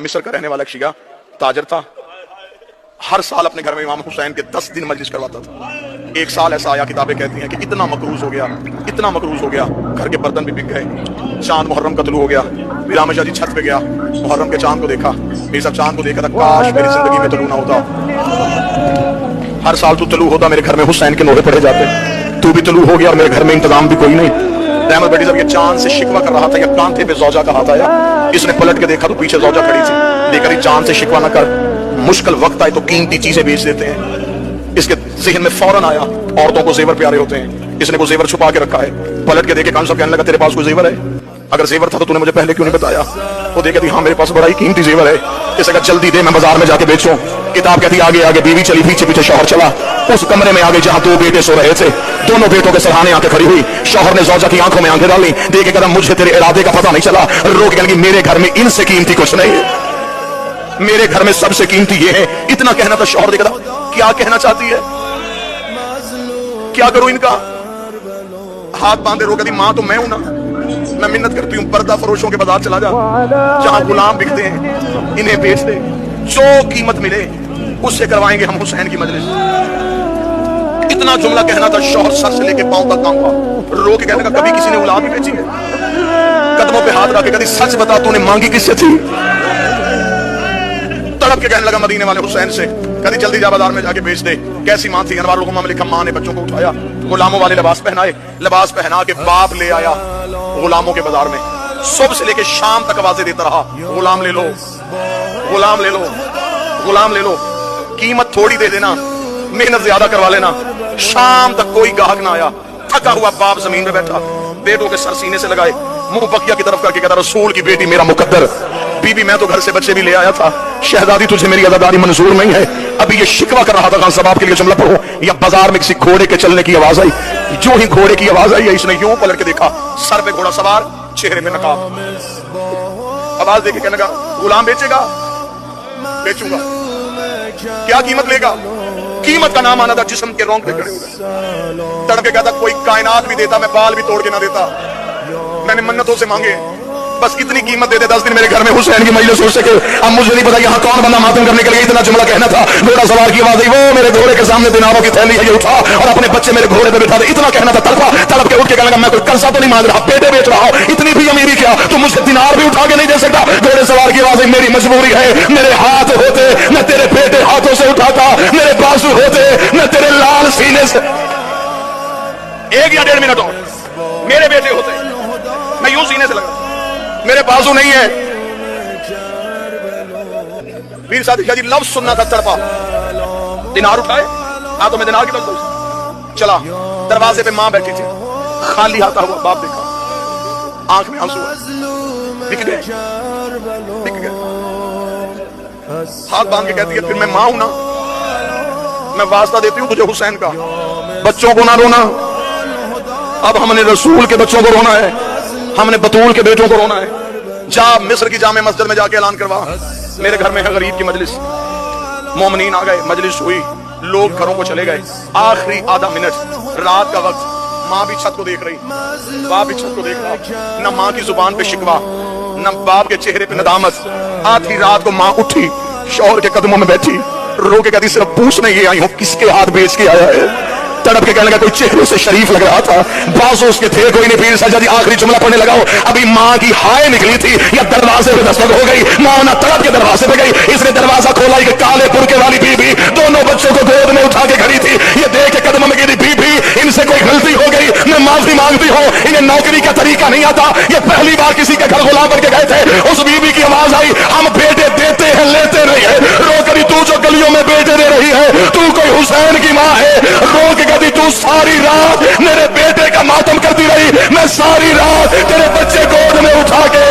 मिस्र का रहने वाला शिया ताजर था। हर साल अपने घर में इमाम हुसैन के 10 दिन मजलिस करवाता था। एक साल ऐसा आया, किताबें कहती हैं कि इतना मकरूज हो गया, इतना मकरूज हो गया, घर के बर्तन भी बिक गए। चांद मुहर्रम का तुलू हो गया, राम शाह जी छत पे गया, मुहर्रम के चांद को देखा, ये सब चांद को देखा था, काश मेरी जिंदगी में तुलू ना होता। हर साल तू तुलू होता, मेरे घर में हुसैन के नोहे पड़े जाते। तू भी तुलू हो गया और मेरे घर में इंतजाम भी कोई नहीं। रहमत बेटी जब ये चांद से शिकवा कर रहा था, या कांधे पे ज़ौजा का हाथ आया, इसने पलट के देखा तो पीछे ज़ौजा खड़ी थी। लेकर ये चांद से शिकवा न कर, मुश्किल वक्त आए तो कीमती चीजें बेच देते हैं। इसके ज़हन में फौरन आया, औरतों को जेवर प्यारे होते हैं, इसने को जेवर छुपा के रखा है। पलट के देखे, कान साहब कहने लगा तेरे पास कोई जेवर है? अगर जेवर था तो तूने मुझे पहले क्यों नहीं बताया? वो देखे हाँ मेरे पास बड़ा ही कीमती जेवर है। इसे कहा जल्दी दे, मैं बाजार में जाके बेचूं। किताब कहती आगे आगे बीवी चली, पीछे पीछे शौहर चला। उस कमरे में आगे जहां दो बेटे सो रहे थे, दोनों बेटों के सराहने आके खड़ी हुई। शौहर ने ज़ौजा की आंखों में आंखें डाली, देखे कदम मुझे तेरे इरादे का पता नहीं चला। रोक कहने लगी मेरे घर में इनसे कीमती कुछ नहीं है, मेरे घर में सबसे कीमती ये है। इतना कहना था। शौहर देखा क्या कहना चाहती है, क्या करूं इनका? हाथ बांधे रो कहती मां तो मैं हूं ना, मैं मिन्नत करती हूं पर्दा फरोशों के बाजार चला जा, जहां गुलाम बिकते हैं, इन्हें बेच दे, जो कीमत मिले उससे करवाएंगे हम हुसैन की मजलिस। इतना जुमला कहना था। शौहर सर से लेके पांव तक कांपा, रो के कहने का कभी किसी ने औलाद भी बेची है? कदमों पे हाथ रख के कभी सच बता तूने मांगी किससे थी? तड़प के कहने लगा मदीने वाले हुसैन से, कभी जल्दी जा बाजार में जाके बेच दे। कैसी मां थी? अनवार लोगों में लिखा मां ने बच्चों को उठाया, गुलामों वाले लिबास पहनाए, लिबास पहना के बाप ले आया गुलामों के बाजार में। सुबह से लेके शाम तक आवाजें देता रहा, गुलाम ले लो, गुलाम ले लो, गुलाम ले लो, कीमत थोड़ी दे देना, मेहनत ज्यादा करवा लेना। शाम तक कोई गाहक ना आया। थका हुआ बाप जमीन में बैठा, बेटों के सर सीने से लगाए, मुंह बकिया की तरफ करके कहता रसूल की बेटी मेरा मुकद्दर। बीबी मैं तो घर से बच्चे भी ले आया था, शहजादी तुझे मेरी अदादारी मंजूर नहीं है। अभी ये शिकवा कर रहा था, खान साहब आपके लिए जुमला पढ़ो। या बाजार में किसी घोड़े के चलने की आवाज आई, जो ही घोड़े की आवाज आई है इसने यूं पलट के देखा, सर पे घोड़ा सवार, चेहरे पे नकाब। आवाज देके कहने लगा गुलाम बेचेगा? बेचूंगा। क्या कीमत लेगा? कीमत का नाम आना था जिस्म के रोंगटे खड़े हो गए। तड़के कहता कोई कायनात भी देता, मैं बाल भी तोड़ के ना देता, मैंने मन्नतों से मांगे, बस इतनी कीमत दे दे 10 दिन मेरे घर में हुसैन की मजलिस हो सके। अब मुझे नहीं पता यहाँ कौन बंदा मातम करने के लिए इतना जुमला कहना था। घोड़ा सवार की आवाज आई, वो मेरे घोड़े के सामने दिनारों की थैली है, ये उठा और अपने बच्चे मेरे घोड़े पे बिठा दे। इतना कहना था। तड़पा, तड़प के उठ के कहने लगा मैं कोई कर्जा तो नहीं मांग रहा, पेटे बेच रहा हूं, इतनी भी अमीरी क्या, तो मुझे दिनार भी उठा के नहीं दे सकता? घोड़े सवार की आवाज आई, मेरी मजबूरी है, मेरे हाथ होते मैं तेरे बेटे हाथों से उठाता, मेरे बाजू होते मैं तेरे लाल सीने से। 1 या 1.5 मिनट और मेरे बेटे होते मैं यूं सीने से लगा, मेरे बाजू नहीं है। पीर साहब जी लफ्ज सुनना था। तड़पा, दिनार उठाए, हाथों में दिनार की तरफ चला। दरवाजे पे मां बैठी थी, खाली हाथा हुआ बाप देखा, आंख में आंसू दिख गए, दिख गए। हाथ बांध के कहती है फिर मैं मां हूं ना, मैं वास्ता देती हूं तुझे हुसैन का, बच्चों को ना रोना। अब हमने रसूल के बच्चों को रोना है, हमने बतूल के बेटों को रोना है। जा मिस्र की जामे मस्जिद में जाके ऐलान करवा, मेरे घर में है गरीब की मजलिस। मोमिनीन आ गए, मजलिस हुई, लोग घरों को चले गए। आखिरी आधा मिनट रात का वक्त, माँ भी छत को देख रही, बाप भी छत को देख रहा। न माँ की जुबान पे शिकवा, न बाप के चेहरे पे नदामत। आधी रात को माँ उठी, शौहर के कदमों में बैठी, रो के कहती सिर्फ पूछने ये आई हूँ किसके हाथ बेच के आया है। तड़प के कहने लगा कोई चेहरे से शरीफ लग रहा था, बाजू उसके थे कोई नहीं। पीर साहब जी आखिरी जुमला पढ़ने लगाओ। अभी माँ की हाय निकली थी या दरवाजे पे दस्तक हो गई, माँ ना तड़प के दरवाजे पे गई। इसने दरवाजा खोला, एक काले पुरके वाली बीबी दोनों बच्चों को गोद में उठा के खड़ी थी। ये देख के कदम में गिरी, बीबी इनसे कोई गलती हो गई, मैं माफी मांगती हूँ, इन्हें नौकरी का तरीका नहीं आता, ये पहली बार किसी के घर गुलाम करके गए थे। उस बीबी की आवाज आई, हम बेटे देते हैं लेते नहीं है। रो करी तू जो गलियों में बेटे दे रही है, तू कोई हुसैन की माँ है? रो के कभी तू सारी रात मेरे बेटे का मातम करती रही, मैं सारी रात तेरे बच्चे गोद में उठा के